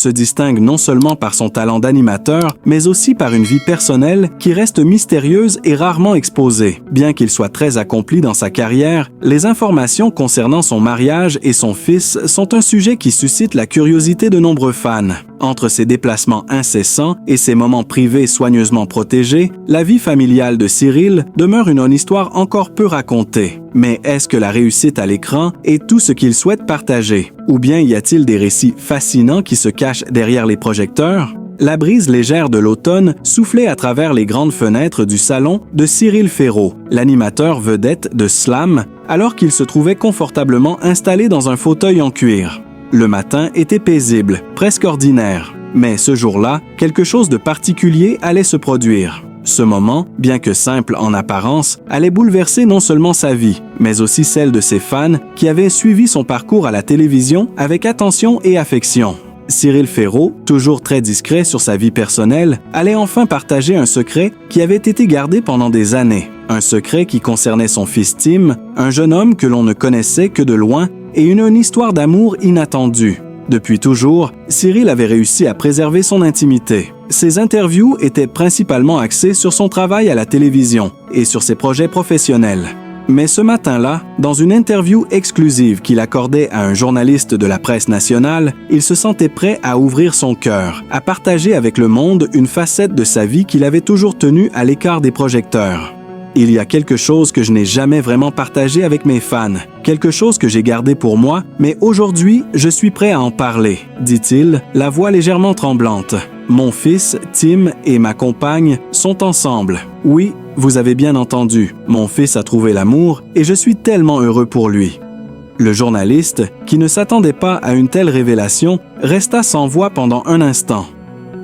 se distingue non seulement par son talent d'animateur, mais aussi par une vie personnelle qui reste mystérieuse et rarement exposée. Bien qu'il soit très accompli dans sa carrière, les informations concernant son mariage et son fils sont un sujet qui suscite la curiosité de nombreux fans. Entre ses déplacements incessants et ses moments privés soigneusement protégés, la vie familiale de Cyril demeure une histoire encore peu racontée. Mais est-ce que la réussite à l'écran est tout ce qu'il souhaite partager? Ou bien y a-t-il des récits fascinants qui se cachent derrière les projecteurs? La brise légère de l'automne soufflait à travers les grandes fenêtres du salon de Cyril Ferraud, l'animateur vedette de Slam, alors qu'il se trouvait confortablement installé dans un fauteuil en cuir. Le matin était paisible, presque ordinaire. Mais ce jour-là, quelque chose de particulier allait se produire. Ce moment, bien que simple en apparence, allait bouleverser non seulement sa vie, mais aussi celle de ses fans qui avaient suivi son parcours à la télévision avec attention et affection. Cyril Ferraud, toujours très discret sur sa vie personnelle, allait enfin partager un secret qui avait été gardé pendant des années. Un secret qui concernait son fils Tim, un jeune homme que l'on ne connaissait que de loin, et une histoire d'amour inattendue. Depuis toujours, Cyril avait réussi à préserver son intimité. Ses interviews étaient principalement axées sur son travail à la télévision et sur ses projets professionnels. Mais ce matin-là, dans une interview exclusive qu'il accordait à un journaliste de la presse nationale, il se sentait prêt à ouvrir son cœur, à partager avec le monde une facette de sa vie qu'il avait toujours tenue à l'écart des projecteurs. Il y a quelque chose que je n'ai jamais vraiment partagé avec mes fans, quelque chose que j'ai gardé pour moi, mais aujourd'hui, je suis prêt à en parler, dit-il, la voix légèrement tremblante. Mon fils, Tim, et ma compagne sont ensemble. Oui, vous avez bien entendu, mon fils a trouvé l'amour et je suis tellement heureux pour lui. Le journaliste, qui ne s'attendait pas à une telle révélation, resta sans voix pendant un instant.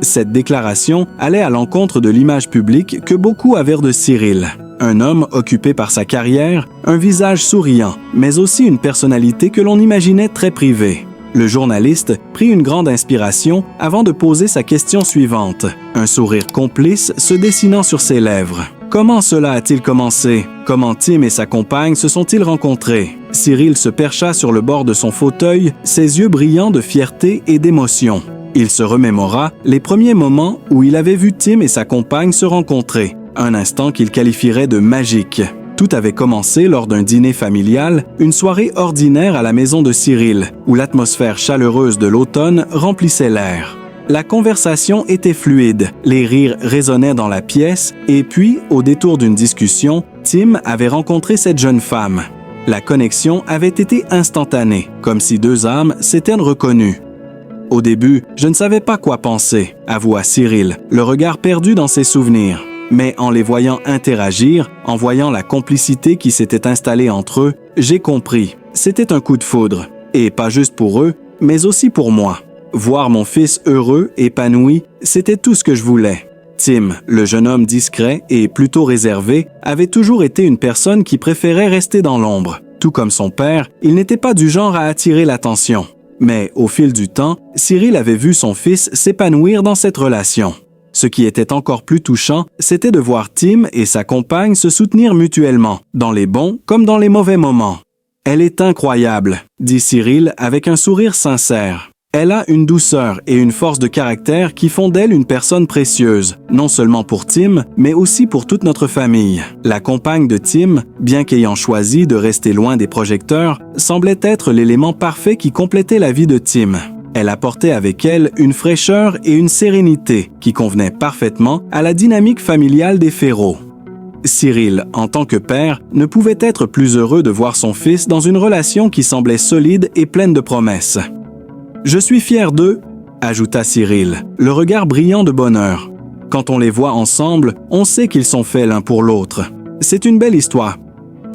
Cette déclaration allait à l'encontre de l'image publique que beaucoup avaient de Cyril. Un homme occupé par sa carrière, un visage souriant, mais aussi une personnalité que l'on imaginait très privée. Le journaliste prit une grande inspiration avant de poser sa question suivante, un sourire complice se dessinant sur ses lèvres. Comment cela a-t-il commencé? Comment Tim et sa compagne se sont-ils rencontrés? Cyril se percha sur le bord de son fauteuil, ses yeux brillants de fierté et d'émotion. Il se remémora les premiers moments où il avait vu Tim et sa compagne se rencontrer, un instant qu'il qualifierait de magique. Tout avait commencé lors d'un dîner familial, une soirée ordinaire à la maison de Cyril, où l'atmosphère chaleureuse de l'automne remplissait l'air. La conversation était fluide, les rires résonnaient dans la pièce, et puis, au détour d'une discussion, Tim avait rencontré cette jeune femme. La connexion avait été instantanée, comme si deux âmes s'étaient reconnues. Au début, je ne savais pas quoi penser, avoua Cyril, le regard perdu dans ses souvenirs. Mais en les voyant interagir, en voyant la complicité qui s'était installée entre eux, j'ai compris. C'était un coup de foudre. Et pas juste pour eux, mais aussi pour moi. Voir mon fils heureux, épanoui, c'était tout ce que je voulais. Tim, le jeune homme discret et plutôt réservé, avait toujours été une personne qui préférait rester dans l'ombre. Tout comme son père, il n'était pas du genre à attirer l'attention. Mais au fil du temps, Cyril avait vu son fils s'épanouir dans cette relation. Ce qui était encore plus touchant, c'était de voir Tim et sa compagne se soutenir mutuellement, dans les bons comme dans les mauvais moments. « Elle est incroyable », dit Cyril avec un sourire sincère. « Elle a une douceur et une force de caractère qui font d'elle une personne précieuse, non seulement pour Tim, mais aussi pour toute notre famille. » La compagne de Tim, bien qu'ayant choisi de rester loin des projecteurs, semblait être l'élément parfait qui complétait la vie de Tim. Elle apportait avec elle une fraîcheur et une sérénité qui convenaient parfaitement à la dynamique familiale des Ferraud. Cyril, en tant que père, ne pouvait être plus heureux de voir son fils dans une relation qui semblait solide et pleine de promesses. « Je suis fier d'eux », ajouta Cyril, le regard brillant de bonheur. « Quand on les voit ensemble, on sait qu'ils sont faits l'un pour l'autre. C'est une belle histoire.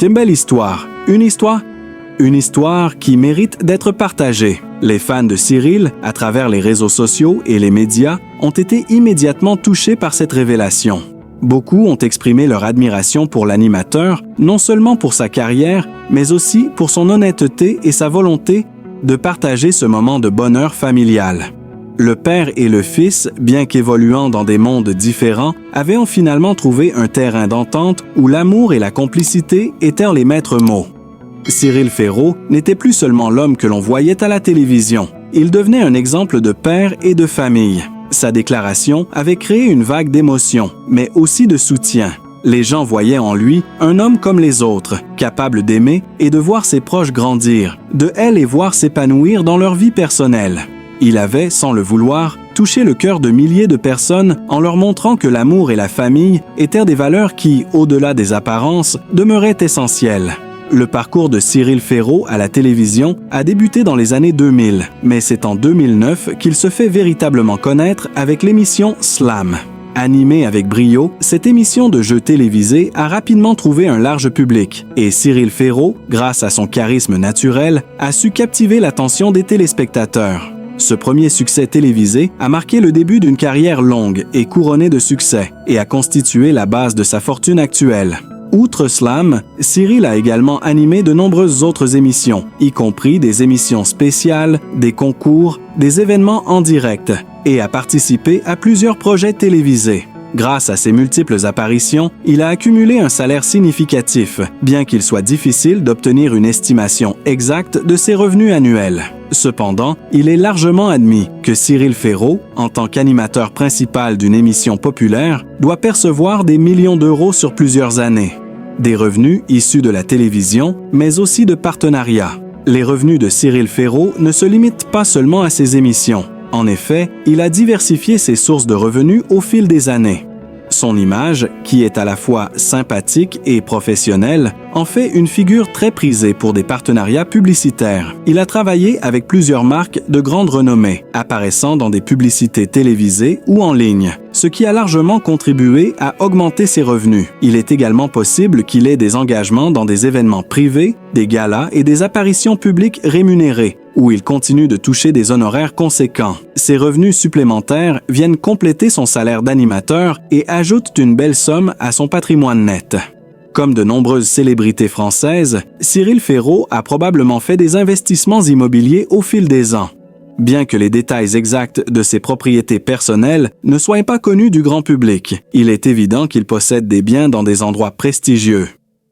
C'est une belle histoire. Une histoire qui mérite d'être partagée. » Les fans de Cyril, à travers les réseaux sociaux et les médias, ont été immédiatement touchés par cette révélation. Beaucoup ont exprimé leur admiration pour l'animateur, non seulement pour sa carrière, mais aussi pour son honnêteté et sa volonté de partager ce moment de bonheur familial. Le père et le fils, bien qu'évoluant dans des mondes différents, avaient finalement trouvé un terrain d'entente où l'amour et la complicité étaient les maîtres mots. Cyril Ferraud n'était plus seulement l'homme que l'on voyait à la télévision. il devenait un exemple de père et de famille. Sa déclaration avait créé une vague d'émotion, mais aussi de soutien. Les gens voyaient en lui un homme comme les autres, capable d'aimer et de voir ses proches grandir, de les voir s'épanouir dans leur vie personnelle. Il avait, sans le vouloir, touché le cœur de milliers de personnes en leur montrant que l'amour et la famille étaient des valeurs qui, au-delà des apparences, demeuraient essentielles. Le parcours de Cyril Ferraud à la télévision a débuté dans les années 2000, mais c'est en 2009 qu'il se fait véritablement connaître avec l'émission Slam. Animée avec brio, cette émission de jeu télévisé a rapidement trouvé un large public et Cyril Ferraud, grâce à son charisme naturel, a su captiver l'attention des téléspectateurs. Ce premier succès télévisé a marqué le début d'une carrière longue et couronnée de succès et a constitué la base de sa fortune actuelle. Outre Slam, Cyril a également animé de nombreuses autres émissions, y compris des émissions spéciales, des concours, des événements en direct, et a participé à plusieurs projets télévisés. Grâce à ses multiples apparitions, il a accumulé un salaire significatif, bien qu'il soit difficile d'obtenir une estimation exacte de ses revenus annuels. Cependant, il est largement admis que Cyril Ferraud, en tant qu'animateur principal d'une émission populaire, doit percevoir des millions d'euros sur plusieurs années. Des revenus issus de la télévision, mais aussi de partenariats. Les revenus de Cyril Ferraud ne se limitent pas seulement à ses émissions. En effet, il a diversifié ses sources de revenus au fil des années. Son image, qui est à la fois sympathique et professionnelle, en fait une figure très prisée pour des partenariats publicitaires. Il a travaillé avec plusieurs marques de grande renommée, apparaissant dans des publicités télévisées ou en ligne, ce qui a largement contribué à augmenter ses revenus. Il est également possible qu'il ait des engagements dans des événements privés, des galas et des apparitions publiques rémunérées, où il continue de toucher des honoraires conséquents. Ces revenus supplémentaires viennent compléter son salaire d'animateur et ajoutent une belle somme à son patrimoine net. Comme de nombreuses célébrités françaises, Cyril Ferraud a probablement fait des investissements immobiliers au fil des ans. Bien que les détails exacts de ses propriétés personnelles ne soient pas connus du grand public, il est évident qu'il possède des biens dans des endroits prestigieux.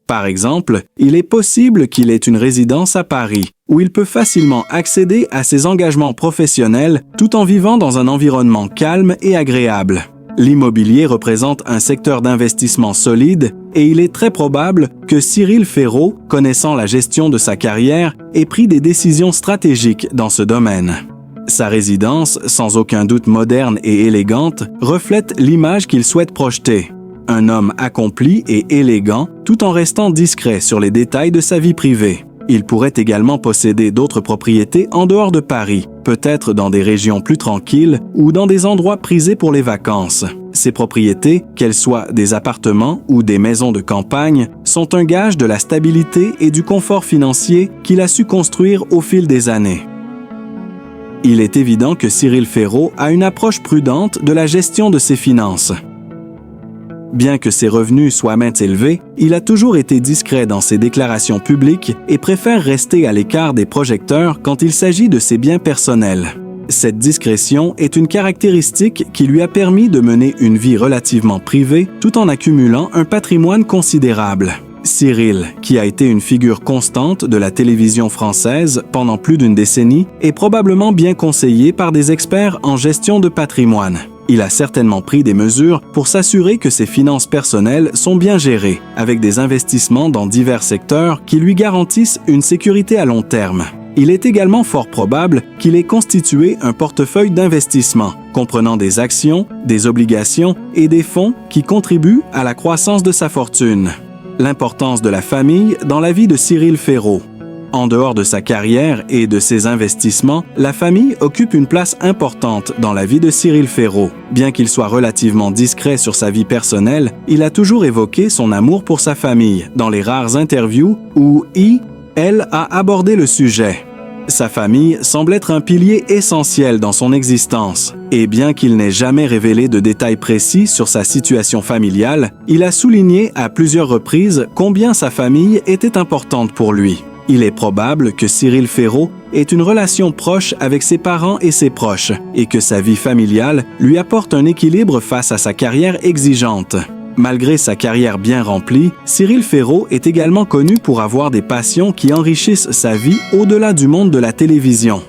Par exemple, il est possible qu'il ait une résidence à Paris, où il peut facilement accéder à ses engagements professionnels tout en vivant dans un environnement calme et agréable. L'immobilier représente un secteur d'investissement solide et il est très probable que Cyril Ferraud, connaissant la gestion de sa carrière, ait pris des décisions stratégiques dans ce domaine. Sa résidence, sans aucun doute moderne et élégante, reflète l'image qu'il souhaite projeter. Un homme accompli et élégant, tout en restant discret sur les détails de sa vie privée. Il pourrait également posséder d'autres propriétés en dehors de Paris, peut-être dans des régions plus tranquilles ou dans des endroits prisés pour les vacances. Ces propriétés, qu'elles soient des appartements ou des maisons de campagne, sont un gage de la stabilité et du confort financier qu'il a su construire au fil des années. Il est évident que Cyril Ferraud a une approche prudente de la gestion de ses finances. Bien que ses revenus soient maints élevés, il a toujours été discret dans ses déclarations publiques et préfère rester à l'écart des projecteurs quand il s'agit de ses biens personnels. Cette discrétion est une caractéristique qui lui a permis de mener une vie relativement privée tout en accumulant un patrimoine considérable. Cyril, qui a été une figure constante de la télévision française pendant plus d'une décennie, est probablement bien conseillé par des experts en gestion de patrimoine. Il a certainement pris des mesures pour s'assurer que ses finances personnelles sont bien gérées, avec des investissements dans divers secteurs qui lui garantissent une sécurité à long terme. Il est également fort probable qu'il ait constitué un portefeuille d'investissement, comprenant des actions, des obligations et des fonds qui contribuent à la croissance de sa fortune. L'importance de la famille dans la vie de Cyril Ferraud. En dehors de sa carrière et de ses investissements, la famille occupe une place importante dans la vie de Cyril Ferraud. Bien qu'il soit relativement discret sur sa vie personnelle, il a toujours évoqué son amour pour sa famille dans les rares interviews où elle a abordé le sujet. Sa famille semble être un pilier essentiel dans son existence, et bien qu'il n'ait jamais révélé de détails précis sur sa situation familiale, il a souligné à plusieurs reprises combien sa famille était importante pour lui. Il est probable que Cyril Ferraud ait une relation proche avec ses parents et ses proches, et que sa vie familiale lui apporte un équilibre face à sa carrière exigeante. Malgré sa carrière bien remplie, Cyril Ferraud est également connu pour avoir des passions qui enrichissent sa vie au-delà du monde de la télévision.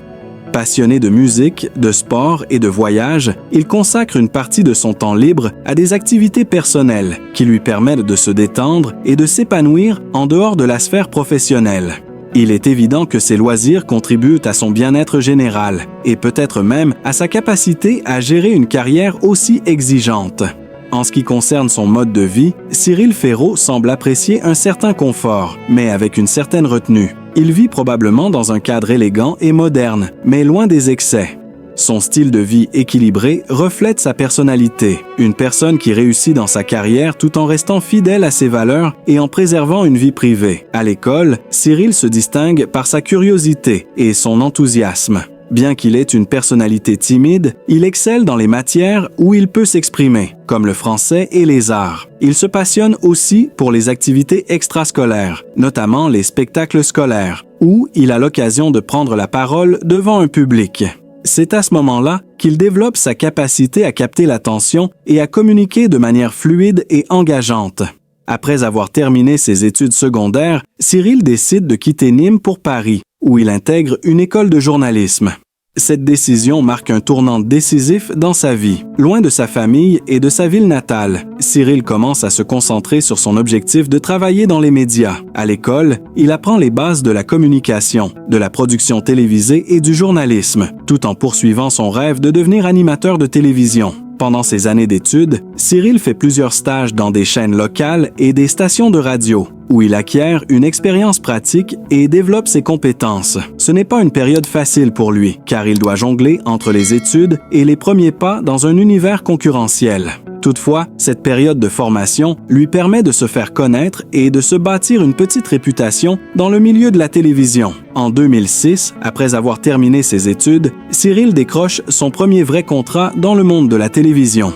Passionné de musique, de sport et de voyage, il consacre une partie de son temps libre à des activités personnelles qui lui permettent de se détendre et de s'épanouir en dehors de la sphère professionnelle. Il est évident que ces loisirs contribuent à son bien-être général et peut-être même à sa capacité à gérer une carrière aussi exigeante. En ce qui concerne son mode de vie, Cyril Ferraud semble apprécier un certain confort, mais avec une certaine retenue. Il vit probablement dans un cadre élégant et moderne, mais loin des excès. Son style de vie équilibré reflète sa personnalité, une personne qui réussit dans sa carrière tout en restant fidèle à ses valeurs et en préservant une vie privée. À l'école, Cyril se distingue par sa curiosité et son enthousiasme. Bien qu'il ait une personnalité timide, il excelle dans les matières où il peut s'exprimer, comme le français et les arts. Il se passionne aussi pour les activités extrascolaires, notamment les spectacles scolaires, où il a l'occasion de prendre la parole devant un public. C'est à ce moment-là qu'il développe sa capacité à capter l'attention et à communiquer de manière fluide et engageante. Après avoir terminé ses études secondaires, Cyril décide de quitter Nîmes pour Paris, où il intègre une école de journalisme. Cette décision marque un tournant décisif dans sa vie. Loin de sa famille et de sa ville natale, Cyril commence à se concentrer sur son objectif de travailler dans les médias. À l'école, il apprend les bases de la communication, de la production télévisée et du journalisme, tout en poursuivant son rêve de devenir animateur de télévision. Pendant ses années d'études, Cyril fait plusieurs stages dans des chaînes locales et des stations de radio, où il acquiert une expérience pratique et développe ses compétences. Ce n'est pas une période facile pour lui, car il doit jongler entre les études et les premiers pas dans un univers concurrentiel. Toutefois, cette période de formation lui permet de se faire connaître et de se bâtir une petite réputation dans le milieu de la télévision. En 2006, après avoir terminé ses études, Cyril décroche son premier vrai contrat dans le monde de la télévision.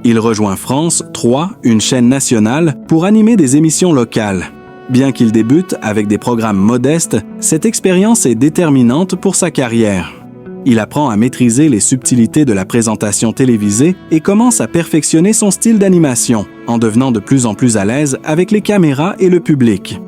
Il rejoint France 3, une chaîne nationale, pour animer des émissions locales. Bien qu'il débute avec des programmes modestes, cette expérience est déterminante pour sa carrière. Il apprend à maîtriser les subtilités de la présentation télévisée et commence à perfectionner son style d'animation, en devenant de plus en plus à l'aise avec les caméras et le public.